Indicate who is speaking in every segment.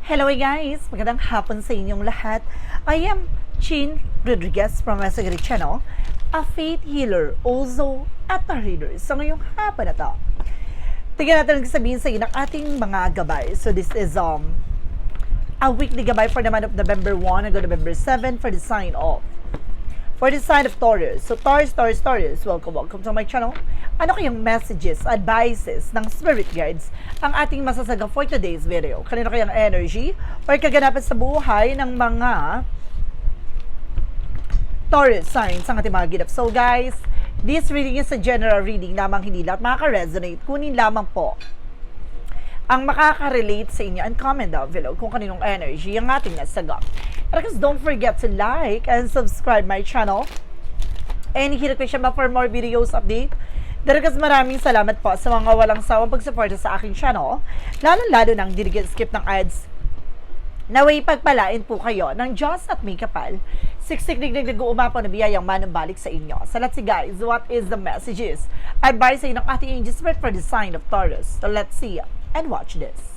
Speaker 1: Hello guys! Magandang hapon sa inyong lahat. I am Chin Rodriguez from Masagari Channel, a faith healer, also at a reader. So ngayong hapon na to, tingnan natin ang sabihin sa inyo ng ating mga gabay. So this is a weekly gabay for the month of November 1 hanggang November 7 for the sign of Taurus. So Taurus, welcome to my channel. Ano kayang messages, advices ng spirit guides ang ating masasaga for today's video? Kanino kayang energy or kaganapan sa buhay ng mga Taurus signs ang ating mga ginap? So guys, this reading is a general reading lamang, hindi lahat makaka-resonate. Kunin lamang po ang makaka-relate sa inyo and comment down below kung kaninong energy ang ating nasaga. And guys, don't forget to like and subscribe my channel and hit the question bell for more videos update. Daragas, maraming salamat po sa mga walang sawang pagsuporta sa aking channel, lalo nang di skip ng ads. Naway pagpalain po kayo ng Diyos at may kapal. Siksik nag-uumapaw na biyayang manumbalik sa inyo. So let's see guys, what is the messages? Advice sa inyo ng ating angel spirit for the sign of Taurus. So let's see and watch this.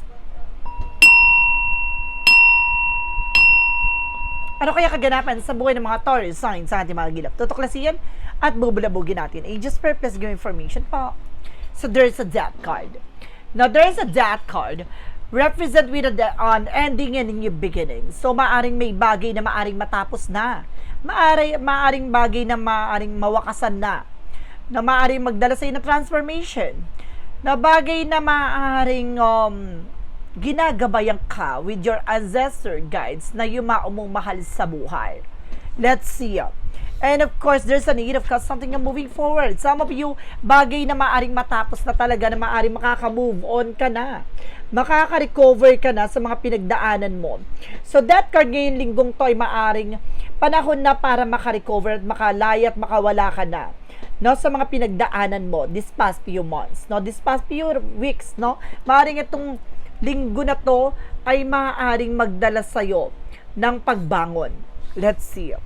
Speaker 1: Ano kaya kaganapan sa buhay ng mga Taurus signs sa ating mga gilap? Tutuklasin at bubulabugin natin. Angel spirit, please give information po. So there's a death card. Now there's a death card represent with an ending and a new beginning. So maaring may bagay na maaring matapos na. Maaring bagay na maaring mawakasan na maaring magdala sa inyo na transformation. Na bagay na maaring ginagabayan ka with your ancestor guides na yumao mong mahal sa buhay. Let's see. And of course, there's a need of something na moving forward. Some of you, bagay na maaring matapos na talaga, na maaring makaka-move on ka na. Makaka-recover ka na sa mga pinagdaanan mo. So that card ngayon linggong to ay maaring panahon na para maka-recover at makalaya at makawala ka na, no, sa mga pinagdaanan mo this past few months, no, this past few weeks, no. Maaring itong linggo na to ay maaaring magdala sa'yo ng pagbangon. Let's see.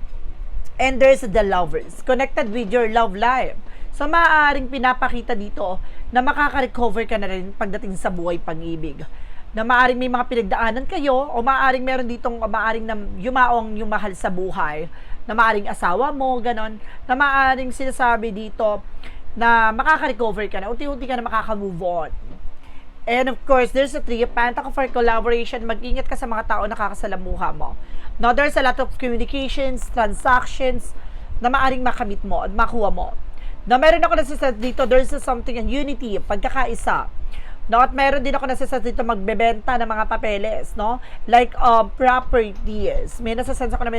Speaker 1: And there's the lovers, connected with your love life. So maaaring pinapakita dito na makaka-recover ka na rin pagdating sa buhay pag-ibig. Na maaaring may mga pinagdaanan kayo o maaaring meron ditong maaaring na yumaong yung mahal sa buhay, na maaaring asawa mo, ganon, na maaaring sinasabi dito na makaka-recover ka na, unti-unti ka na makaka-move on. And of course, there's a Three of Pentacles for collaboration. Mag-ingat ka sa mga tao na nakakasalamuha mo. Now, there's a lot of communications, transactions na maaring makamit mo at makuha mo. Now, meron ako nasasabi dito, there's something in unity, pagkakaisa. No, at meron din ako nasasabi dito magbebenta ng mga papeles, no? Like properties. May nasasabi ako na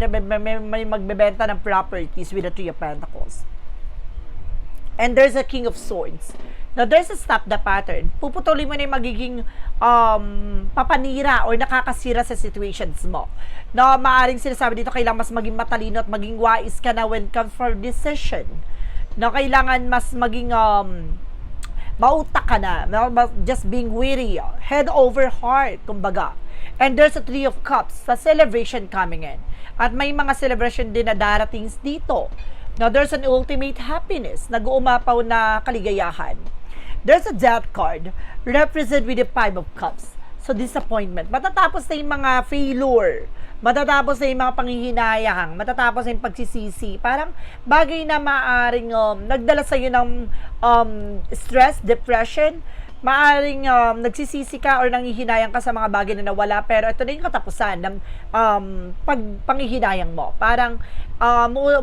Speaker 1: may magbebenta ng properties with the Three of Pentacles. And there's a King of Swords. Now, there's a stop the pattern. Puputulin mo na yung magiging papanira or nakakasira sa situations mo. No, maaaring sinasabi dito, kailangan mas maging matalino at maging wise ka na when it comes for decision. No, kailangan mas maging mautak ka na. No, just being weary. Head over heart, kumbaga. And there's a Three of Cups, sa celebration coming in. At may mga celebration din na darating dito. Now, there's an ultimate happiness, nag-uumapaw na kaligayahan. There's a death card, represent with the Five of Cups. So, disappointment. Matatapos na yung mga failure. Matatapos na yung mga panghihinayang. Matatapos na yung pagsisisi. Parang bagay na maaring nagdala sa iyo ng stress, depression. Maaring nagsisisi ka or nanghihinayang ka sa mga bagay na nawala, pero ito na yung katapusan ng panghihinayang mo. Parang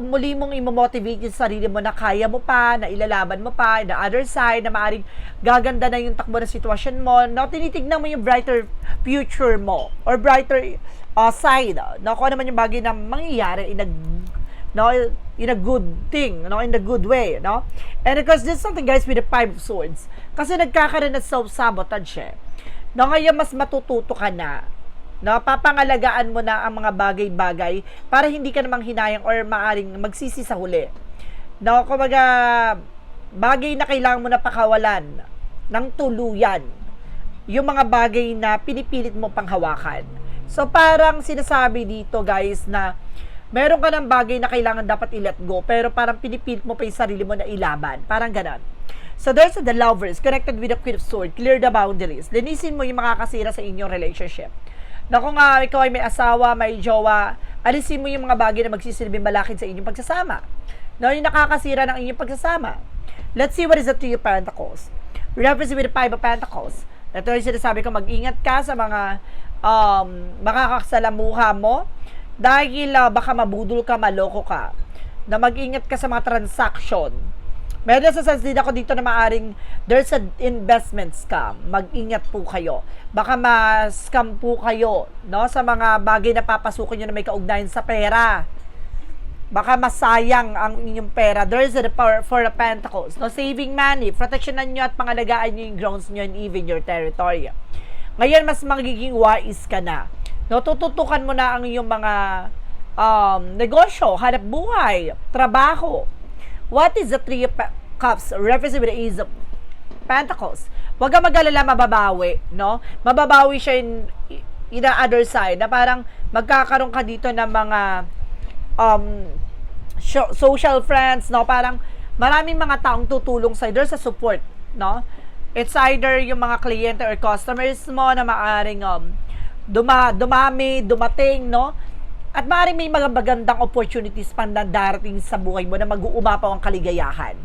Speaker 1: muli mong imomotivate yung sarili mo na kaya mo pa, na ilalaban mo pa, the other side, na maaring gaganda na yung takbo ng sitwasyon mo, na tinitignan mo yung brighter future mo, or brighter side, no, kung ano man yung bagay na mangyayari in a good thing, no, in the good way, no. And because there's something guys with the Five of Swords, kasi nagkakaroon ng self-sabotage no, ngayon mas matututo ka na, no, papangalagaan mo na ang mga bagay-bagay para hindi ka namang hinayang or maaring magsisi sa huli, no. Kumbaga, bagay na kailangan mo na pakawalan ng tuluyan yung mga bagay na pinipilit mo panghawakan. So parang sinasabi dito guys na meron ka ng bagay na kailangan dapat i-let go, pero parang pinipilit mo pa yung sarili mo na ilaban. Parang ganon. So there's the lovers connected with the Queen of Swords. Clear the boundaries. Linisin mo yung makakasira sa inyong relationship. Na kung ikaw ay may asawa, may jowa, alisin mo yung mga bagay na magsisilbing balakid sa inyong pagsasama. No, yung nakakasira ng inyong pagsasama. Let's see what is the Three of Pentacles. Reference with the Five of Pentacles. Ito yung sinasabi ko, mag-ingat ka sa mga makakasalamuha mo dahil baka mabudol ka, maloko ka. Na mag-ingat ka sa mga transaction. Meron sa sense din ako dito na maaring there's an investment scam. Mag-ingat po kayo. Baka ma-scam po kayo, no, sa mga bagay na papasukin nyo na may kaugnayan sa pera. Baka masayang ang inyong pera. There's the power for the Pentacles. No, saving money, protectionan nyo at pangalagaan nyo yung grounds nyo and even your territory. Ngayon, mas magiging wise ka na. No, tututukan mo na ang iyong mga negosyo, hanap buhay, trabaho. What is the Three of Cups? Reference with the Ace of Pentacles. Huwag kang mag-alala, mababawi, no? Mababawi siya in the other side, na parang magkakaroon ka dito ng mga social friends, no? Parang maraming mga taong tutulong sa'yo. There's a support, no? It's either yung mga kliyente or customers mo na maaaring dumating, no? At maaaring may mga magandang opportunities pang darating sa buhay mo na mag-uumapaw ang kaligayahan.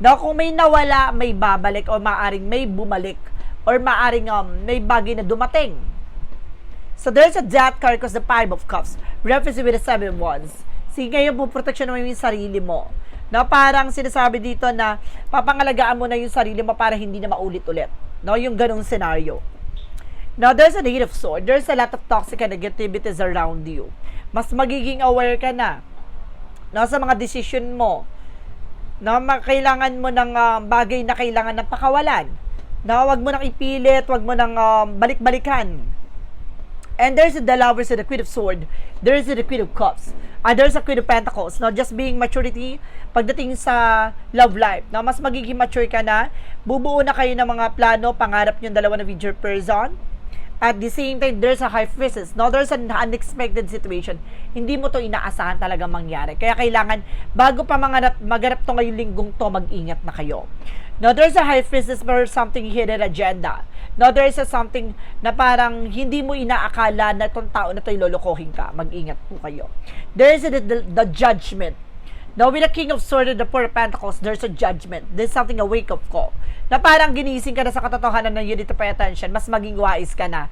Speaker 1: No, kung may nawala, may babalik, o maaaring may bumalik, or maaaring may bagay na dumating. So there's a Death card because the Five of Cups. Reference with the Seven of Wands. Sige, ngayon po, protection mo yung sarili mo. No, parang sinasabi dito na papangalagaan mo na yung sarili mo para hindi na maulit-ulit. No, yung ganung scenario. Now, there's a Eight of Swords. There's a lot of toxic negativities around you. Mas magiging aware ka na, no, sa mga decision mo. No, kailangan mo ng bagay na kailangan ng pakawalan. No, wag mo nang ipilit, wag mo nang balik-balikan. And there's the Lovers and the Queen of Swords. There's the Queen of Cups. And there's a Queen of Pentacles. No, just being maturity pagdating sa love life. No, mas magiging mature ka na. Bubuo na kayo ng mga plano, pangarap yung dalawa na with your person. At the same time, there's a High Priestess. No, there's an unexpected situation. Hindi mo to inaasahan talaga mangyari. Kaya kailangan, bago pa maganap to ngayong linggong to, mag-ingat na kayo. No, there's a High Priestess for something hidden agenda. No, there's a something na parang hindi mo inaakala na itong tao na to'y lolokohin ka. Mag-ingat po kayo. There's the Judgment. Now, with the King of Swords and the Four of Pentacles, there's a judgment. There's something, a wake-up call. Na parang ginising ka na sa katotohanan na you need to pay attention. Mas maging wise ka na.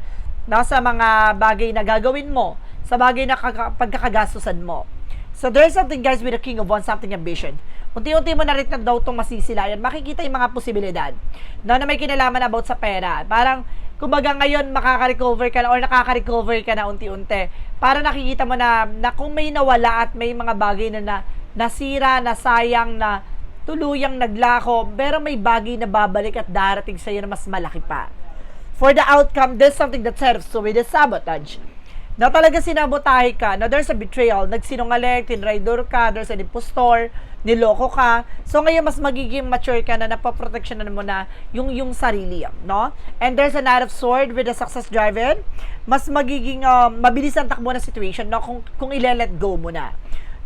Speaker 1: Sa mga bagay na gagawin mo. Sa bagay na pagkakagastusan mo. So, there's something, guys, with the King of Wands, something ambition. Unti-unti mo na rin na daw itong masisilayan. Makikita yung mga posibilidad. Na may kinalaman about sa pera. Parang, kumbaga ngayon, makaka-recover ka na or nakaka-recover ka na unti-unti. Para nakikita mo na kung may nawala at may mga bagay na nasira, nasayang, na tuluyang naglako, pero may bagay na babalik at darating sa'yo na mas malaki pa. For the outcome, there's something that serves to with the sabotage. Na talaga sinabotahe ka, na there's a betrayal, nagsinungaling, tinraidor ka, there's an impostor, niloko ka. So ngayon, mas magiging mature ka na, napaproteksyonan mo na yung sarili, no? And there's a Knight of Swords with a success driven. Mas magiging mabilis ang takbo na situation, no? Kung ile-let go mo na.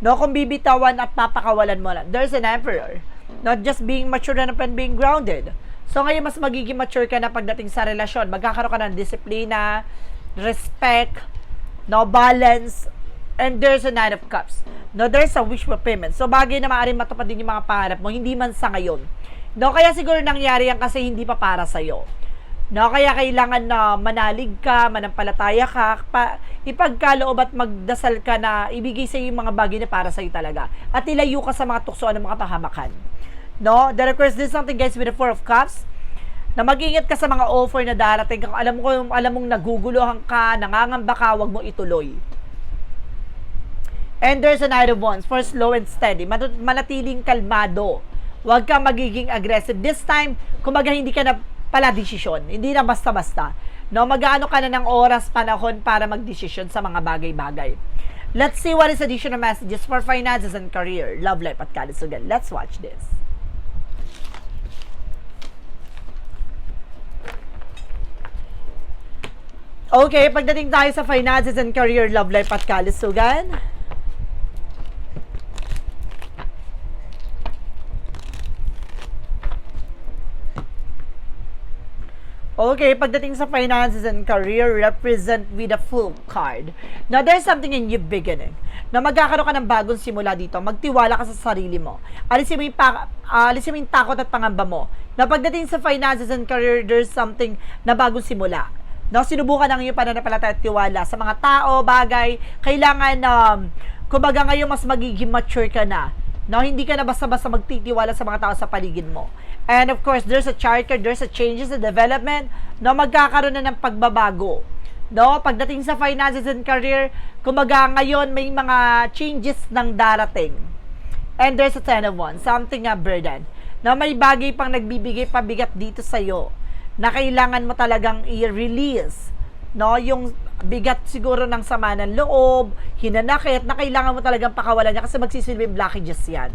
Speaker 1: No, kung bibitawan at papakawalan mo na. There's an Emperor. Not just being mature and being grounded. So ngayon, mas magiging mature ka na pagdating sa relasyon. Magkakaroon ka ng disiplina, respect, no, balance, and there's a Nine of Cups. No, there's a wish fulfillment. So bagay na maaaring matupad din yung mga pangarap mo, hindi man sa ngayon. No, kaya siguro nangyari yan kasi hindi pa para sa'yo. No, kaya kailangan na manalig ka, manampalataya ka, ipagkaloob at magdasal ka na ibigay sa iyo yung mga bagay na para sa iyo talaga. At ilayo ka sa mga tuksoan ng mga pahamakan. No, there requires this something, guys, with the Four of Cups. Na mag-ingat ka sa mga offer na darating. Kung alam mong naguguluhan ka, nangangamba ka, wag mo ituloy. And there's a Knight of Wands for slow and steady. Manatiling kalmado. Wag kang magiging aggressive. This time, kumbaga hindi ka na pala desisyon. Hindi na basta-basta. No, mag-aano ka na ng oras, panahon para mag-desisyon sa mga bagay-bagay. Let's see what is additional messages for finances and career, love life at kalusugan. Let's watch this. Okay, pagdating tayo sa finances and career, love life at kalusugan. Okay, pagdating sa finances and career, represent with a full card. Now, there's something in new beginning. Na magkakaroon ka ng bagong simula dito. Magtiwala ka sa sarili mo. Alisin mo yung takot at pangamba mo. Na pagdating sa finances and career, there's something na bagong simula. No, sinubukan ang iyong pananampalataya at tiwala sa mga tao, bagay. Kailangan, kumbaga ngayon mas magiging mature ka na. No, hindi ka na basta-basta magtitiwala sa mga tao sa paligid mo. And of course, there's a chart card, there's a changes, a development, no, magkakaroon na ng pagbabago. No, pagdating sa finances and career, kumbaga ngayon may mga changes ng darating. And there's a 10 of Wands, something a burden. No, may bagay pang nagbibigay pabigat dito sa'yo na kailangan mo talagang i-release. No, yung bigat siguro ng sama ng loob, hinanakit, na kailangan mo talagang pakawalan niya kasi magsisilbing blockages yan.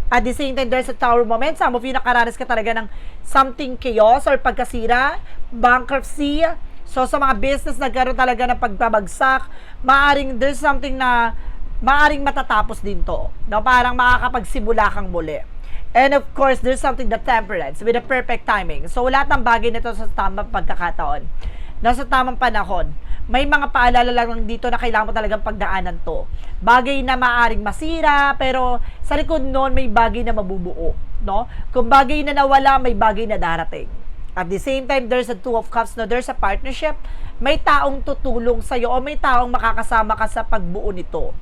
Speaker 1: At the same time, there's a tower moment. Some of you nakaranas ka talaga ng something chaos or pagkasira, bankruptcy. So, sa mga business, nagkaroon talaga ng pagbabagsak. Maaring there's something na maaring matatapos din to. No? Parang makakapagsimula kang muli. And of course, there's something that temperance with a perfect timing. So, lahat ng bagay nito sa tamang pagkakataon. Nasa tamang panahon. May mga paalala lang dito na kailangan mo talagang pagdaanan to. Bagay na maaring masira, pero sa likod noon may bagay na mabubuo. No? Kung bagay na nawala, may bagay na darating. At the same time, there's a Two of Cups, no? There's a partnership. May taong tutulong sa'yo o may taong makakasama ka sa pagbuo nito.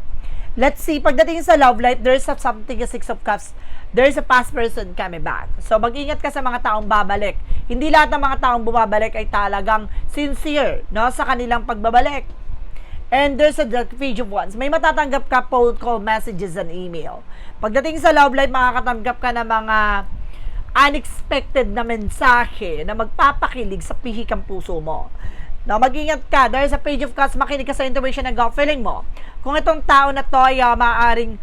Speaker 1: Let's see, pagdating sa love life, there's something, a Six of Cups. There's a past person coming back. So, mag-ingat ka sa mga taong babalik. Hindi lahat ng mga taong bumabalik ay talagang sincere, no, sa kanilang pagbabalik. And there's a Page of Wands. May matatanggap ka phone call, messages, and email. Pagdating sa love life, makakatanggap ka ng mga unexpected na mensahe na magpapakilig sa pihikang puso mo. Now, mag-ingat ka. There's a Page of Cups. Makinig ka sa intuition and gut feeling mo. Kung itong tao na to ay maaaring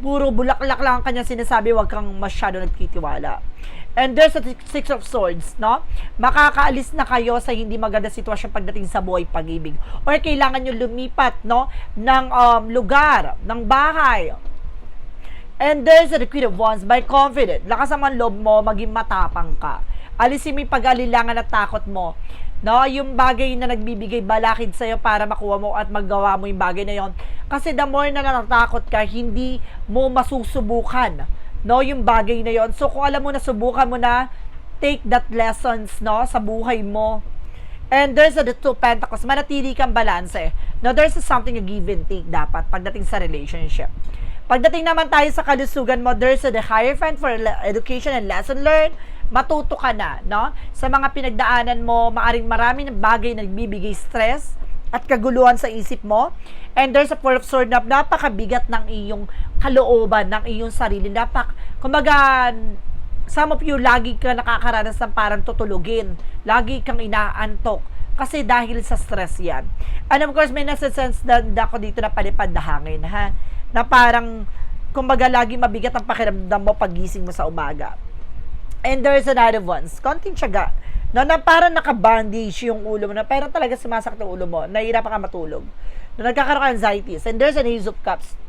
Speaker 1: puro bulaklak lang ang kanyang sinasabi, huwag kang masyado nagtitiwala. And there's a Six of Swords, no? Makakaalis na kayo sa hindi maganda sitwasyon pagdating sa buhay pag-ibig. Or kailangan nyo lumipat, no? Ng lugar, ng bahay. And there's the Queen of Wands, by confident. Lakas naman loob mo, maging matapang ka. Alisin mo yung pag-alilangan at takot mo. No, yung bagay na nagbibigay balakid sa'yo para makuha mo at magawa mo yung bagay na yon. Kasi the more na natatakot ka, hindi mo masusubukan, no, yung bagay na yon. So, kung alam mo na, subukan mo na, take that lessons, no, sa buhay mo. And there's the Two of Pentacles, manatili kang balanse. No, there's something a give and take dapat pagdating sa relationship. Pagdating naman tayo sa kalusugan mo, there's the Hierophant for education and lesson learned. Matuto ka na, no? Sa mga pinagdaanan mo, maaring marami ng bagay na nagbibigay stress at kaguluhan sa isip mo. And there's a Four of Swords na napakabigat ng iyong kalooban, ng iyong sarili. Kumbaga, some of you, lagi ka nakakaranas ng parang tutulugin. Lagi kang inaantok. Kasi dahil sa stress yan. And of course, may nasa-sense na ako dito na palipad na hangin, ha? Na parang, kumbaga, lagi mabigat ang pakiramdam mo pagising mo sa umaga. And there's a Knight of Wands. Konting tiyaga. No, na parang naka-bandage yung ulo mo. Na parang talaga sumasakit ang ulo mo. Nahihirapan ka matulog. No, nagkakaroon ka anxieties. And there's an Ace of Cups.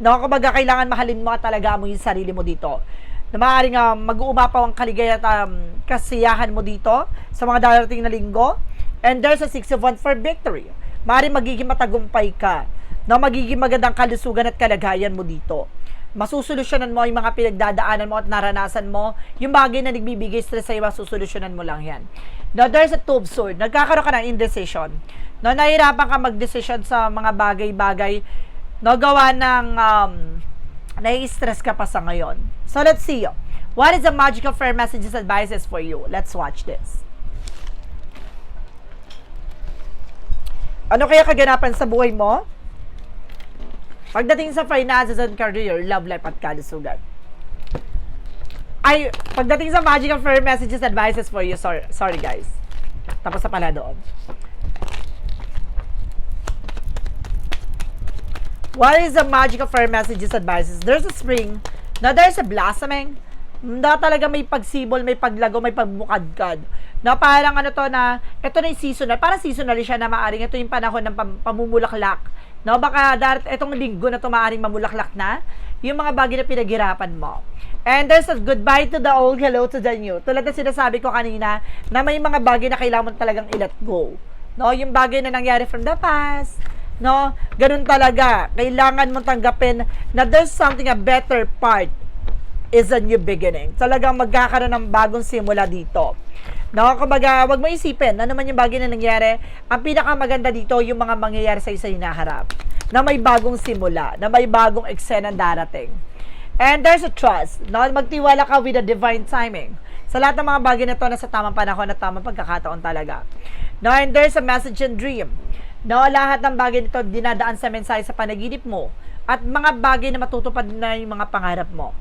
Speaker 1: No, kumbaga kailangan mahalin mo at talaga mo yung sarili mo dito. Na maaaring mag-uumapaw ang kaligaya at kasiyahan mo dito sa mga darating na linggo. And there's a Six of Wands for victory. Maaaring magiging matagumpay ka. No, magiging magandang kalusugan at kalagayan mo dito. Masusolusyonan mo yung mga pinagdadaanan mo at naranasan mo. Yung bagay na nagbibigay stress sa'yo, masusolusyonan mo lang yan. Now, there's a Two of Swords. Nagkakaroon ka ng indecision. No, nahihirapan ka mag-decision sa mga bagay-bagay. No, gawa ng nai-stress ka pa sa ngayon. So, let's see. What is the magical fair messages advices for you? Let's watch this. Ano kaya kaganapan sa buhay mo? Pagdating sa finances and career, love life at kalusugan. Ay, pagdating sa magical fair messages, advices for you, sorry guys. Tapos na pala doon. What is the magical fair messages, advices? There's a spring. Now, there's a blossoming. Na talaga may pagsibol, may paglago, may pagbukadkad. Na parang ano to na, ito na yung seasonal. Parang seasonal siya na maaring ito yung panahon ng pamumulaklak. No, baka itong linggo na ito maaaring mamulaklak na yung mga bagay na pinaghirapan mo. And there's a goodbye to the old, hello to the new. Tulad na sinasabi ko kanina, na may mga bagay na kailangan mo talagang i-let go. No, yung bagay na nangyari from the past, no, ganun talaga. Kailangan mo tanggapin na there's something, a better part is a new beginning. Talagang magkakaroon ng bagong simula dito. No, kumbaga, wag mo isipin, ano man yung bagay na nangyari, ang pinakamaganda dito, yung mga mangyayari sa isa hinaharap. Na may bagong simula, na may bagong eksena darating. And there's a trust, no? Magtiwala ka with a divine timing. Sa lahat ng mga bagay na to, nasa tamang panahon at tamang pagkakataon talaga. No? And there's a message and dream. No? Lahat ng bagay nito dinadaan sa mensahe sa panaginip mo at mga bagay na matutupad na yung mga pangarap mo.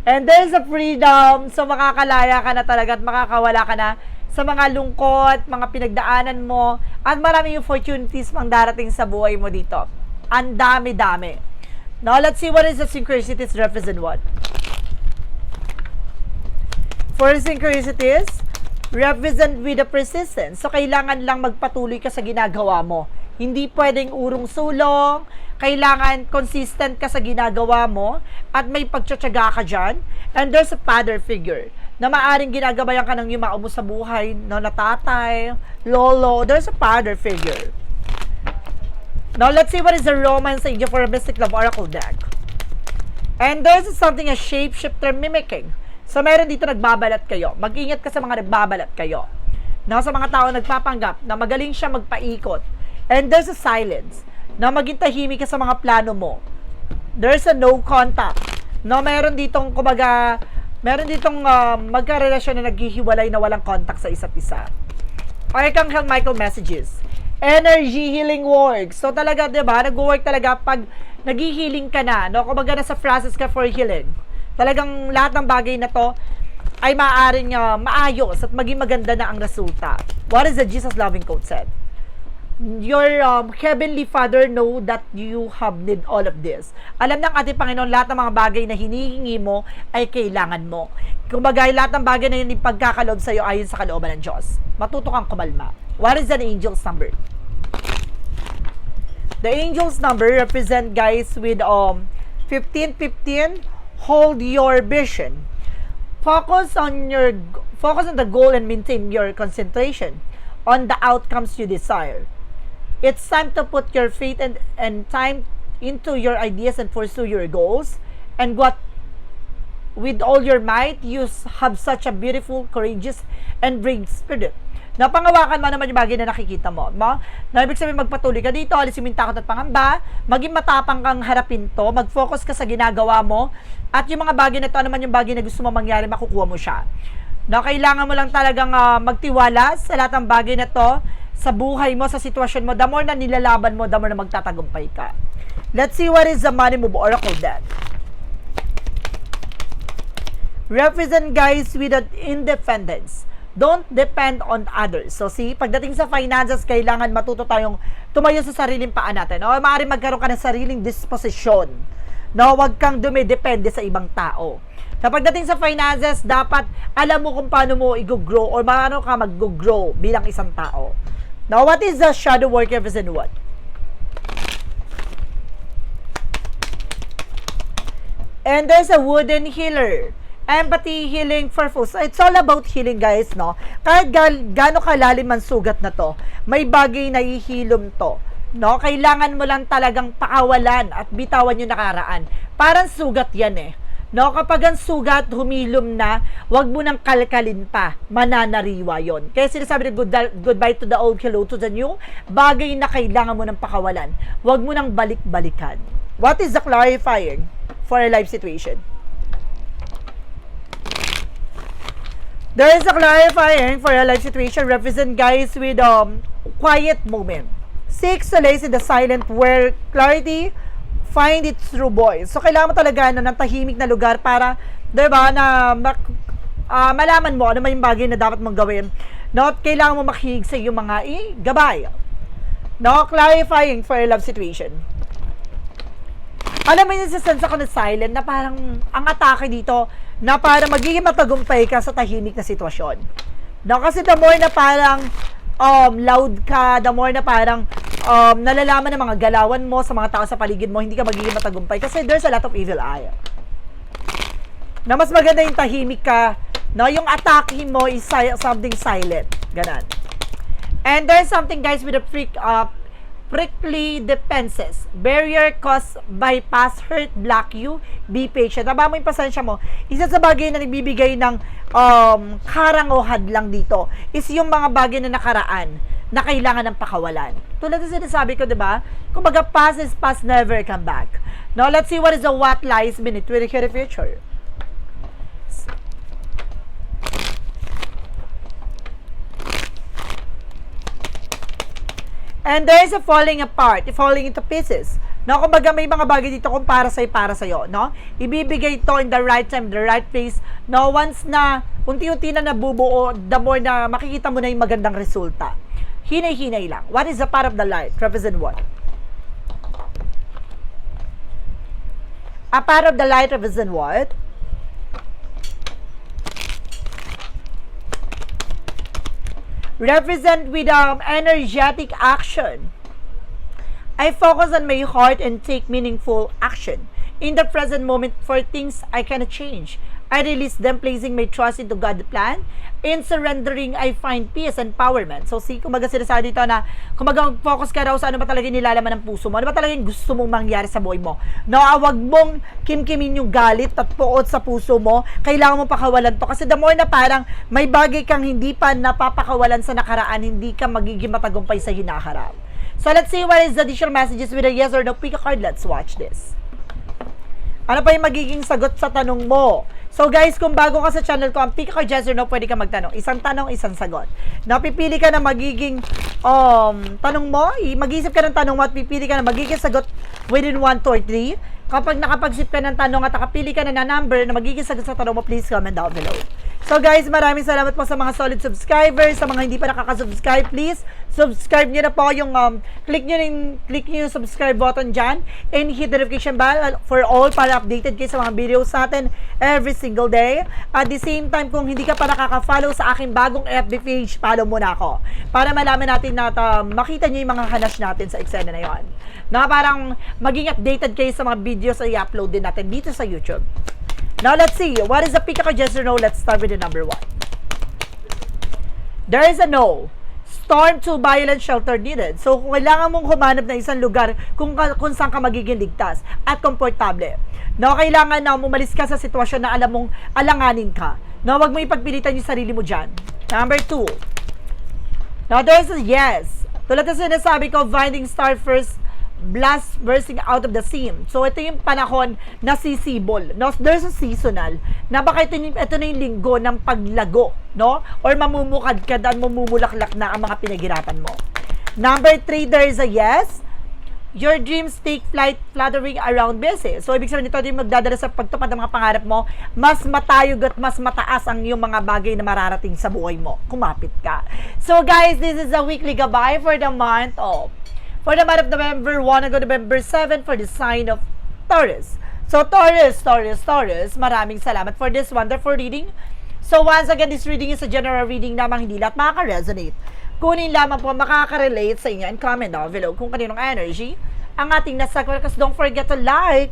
Speaker 1: And there's a freedom, so makakalaya ka na talaga at makakawala ka na sa mga lungkot, mga pinagdaanan mo, at maraming opportunities pang darating sa buhay mo dito. Ang dami-dami. Now, let's see what is the synchronicities represent what. For synchronicities, represent with the persistence. So, kailangan lang magpatuloy ka sa ginagawa mo. Hindi pwedeng urong-sulong. Kailangan consistent ka sa ginagawa mo at may pagtsatsaga ka dyan. And there's a father figure na maaring ginagabayan ka ng yumao mo sa buhay, no, na tatay, lolo. There's a father figure. Now, let's see what is the romance angel for a Mystic Love Oracle deck. And there's something, a shapeshifter mimicking. So, meron dito nagbabalat kayo. Mag-ingat ka sa mga nagbabalat kayo. Now, sa mga tao nagpapanggap na magaling siya magpaikot. And there's a silence. Na maging tahimik ka sa mga plano mo. There's a no contact. No, meron ditong, kumbaga, meron ditong magkarelasyon na naghihiwalay na walang contact sa isa't isa. Archangel Michael messages. Energy healing works. So talaga, 'di ba? Nag-work talaga pag naghi-healing ka na, no? Kumbaga nasa process ka for healing. Talagang lahat ng bagay na 'to ay maaaring maayos at maging maganda na ang resulta. What is the Jesus loving quote said? Your heavenly Father know that you have need all of this. Alam ng ating Panginoon lahat ng mga bagay na hinihingi mo ay kailangan mo. Kumbaga lahat ng bagay na yun ipagkakaloob sa iyo ayon sa kalooban ng Diyos. Matuto kang kumalma. What is an angel's number? The angel's number represent, guys, with 1515. Hold your vision. Focus on the goal and maintain your concentration on the outcomes you desire. It's time to put your faith and time into your ideas and pursue your goals. And what with all your might, you have such a beautiful, courageous, and brave spirit. Napangawakan mo naman yung bagay na nakikita mo. Na ibig sabihin magpatuloy ka dito, alisin mo yung takot at pangamba, maging matapang kang harapin to, mag-focus ka sa ginagawa mo, at yung mga bagay na to, ano man yung bagay na gusto mo mangyari, makukuha mo siya. Na kailangan mo lang talagang magtiwala sa lahat ng bagay na to, sa buhay mo, sa sitwasyon mo. The more na nilalaban mo, the more na magtatagumpay ka. Let's see what is the Money Move Oracle deck. Represent, guys, with an independence. Don't depend on others. So, see, pagdating sa finances, kailangan matuto tayong tumayo sa sariling paa natin. No? Maaaring magkaroon ka ng sariling disposisyon. No? Huwag kang dumidepende sa ibang tao. Na pagdating sa finances, dapat alam mo kung paano mo i-grow or paano ka mag-grow bilang isang tao. Now, what is the shadow work represent what? And there's a wooden healer. Empathy, healing, purpose. It's all about healing, guys, no? Kahit gaano kalalim ang sugat na to, may bagay na ihilom to, no? Kailangan mo lang talagang pakawalan at bitawan yung nakaraan. Parang sugat yan eh. No, kapag ang sugat humilom na, wag mo nang kalkalin pa, mananariwa yon. Kaya sinasabi na goodbye to the old, hello to the new, bagay na kailangan mo nang pakawalan. Wag mo nang balik-balikan. What is the clarifying for a life situation? There is a clarifying for a life situation represent, guys, with quiet moment. Seek solace in the silent where clarity find its true voice. So, kailangan mo talaga ng tahimik na lugar para, diba, na malaman mo ano may bagay na dapat mong gawin. No? At kailangan mo makinig sa iyong mga gabay. No? Clarifying for a love situation. Alam mo yung sense ako na silent na parang ang atake dito na parang magiging matagumpay ka sa tahimik na sitwasyon. No? Kasi the more na parang loud ka, the more na parang nalalaman ng mga galawan mo sa mga tao sa paligid mo, hindi ka magiging matagumpay kasi there's a lot of evil eye. Na mas maganda yung tahimik ka, no? Yung attacking mo is something silent. Ganon. And there's something, guys, with the prickly defenses. Barrier caused by past hurt block you. Be patient. Taba mo yung pasensya mo. Isa sa bagay na nagbibigay ng karang o hadlang dito is yung mga bagay na nakaraan na kailangan ng pakawalan. Tulad na sinasabi ko, di ba? Kumbaga, past is past, never come back. Now, let's see what is the what lies beneath with the future. And there is a falling apart, falling into pieces. No, kumbaga may mga bagay dito kung para sa'yo, no? Ibibigay ito in the right time, the right place. No, once na unti-unti na nabubuo, the more na makikita mo na yung magandang resulta. Hinay-hinay lang. What is the part of the light? Represent what? A part of the light represent what? Represent with energetic action. I focus on my heart and take meaningful action. In the present moment, for things I cannot change, I release them, placing my trust into God's plan. In surrendering, I find peace and empowerment. So, kumbaga sinasabi dito na, kumbaga focus ka raw sa ano ba talaga nilalaman ng puso mo, ano ba talaga yung gusto mong mangyari sa buhay mo. No, wag mong kimkimin yung galit at puot sa puso mo, kailangan mo pakawalan to. Kasi the more na parang may bagay kang hindi pa napapakawalan sa nakaraan, hindi ka magiging matagumpay sa hinaharap. So, let's see what is the additional messages with a yes or no pick a card. Let's watch this. Ano pa yung magiging sagot sa tanong mo? So guys, kung bago ka sa channel ko, ang pick a card, yes or no, pwede ka magtanong. Isang tanong, isang sagot. Napipili ka na magiging tanong mo, mag-iisip ka ng tanong mo at pipili ka na magiging sagot within 1, 2, or 3. Kapag nakapag-isip ka ng tanong at nakapili ka na number na magiging sagot sa tanong mo, please comment down below. So guys, maraming salamat po sa mga solid subscribers. Sa mga hindi pa nakaka-subscribe, please subscribe nyo na po yung click nyo yung subscribe button dyan and hit the notification bell for all para updated kayo sa mga videos natin every single day. At the same time, kung hindi ka pa nakaka-follow sa aking bagong FB page, follow muna ako para malaman natin na makita nyo yung mga hanash natin sa eksena na yon. Na parang maging updated kayo sa mga videos na i-upload din natin dito sa YouTube. Now, let's see. What is the pick a card, yes or no? Let's start with the number 1. There is a no. Storm to violent shelter needed. So, kung kailangan mong humanap ng isang lugar kung saan ka magiging ligtas at komportable. No, kailangan na umalis ka sa sitwasyon na alam mong alanganin ka. No, wag mo ipagpilitan yung sarili mo dyan. Number 2. Now, there's a yes. Tulad na sinasabi ko, finding star first, blast bursting out of the seam. So, ito yung panahon na sisibol. No? There's a seasonal na baka ito na yung linggo ng paglago. No? Or mamumukad ka dan, mamumulaklak na ang mga pinaghirapan mo. Number 3, there is a yes. Your dreams take flight fluttering around busy. So, ibig sabihin nito din magdadala sa pagtupad ng mga pangarap mo, mas matayog at mas mataas ang iyong mga bagay na mararating sa buhay mo. Kumapit ka. So, guys, this is a weekly gabay for the month of November 1 hanggang November 7 for the sign of Taurus. So, Taurus, maraming salamat for this wonderful reading. So, once again, this reading is a general reading lamang, hindi lahat makaka-resonate. Kunin lamang po makaka-relate sa inyo and comment down below kung kaninong energy ang ating nasa. Because don't forget to like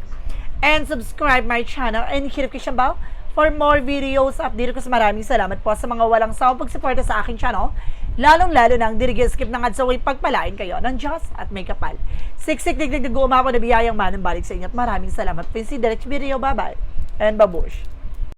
Speaker 1: and subscribe my channel and hit the notification bell for more videos update ko. Maraming salamat po sa mga walang sawang pagsuporta sa aking channel. Lalong-lalo nang dirigil-skip ng ads away pagpalain kayo ng Diyos at may kapal. Siksik digdig umapo na biyayang manang balik sa inyo at maraming salamat po. See you next video. Bye-bye and babush.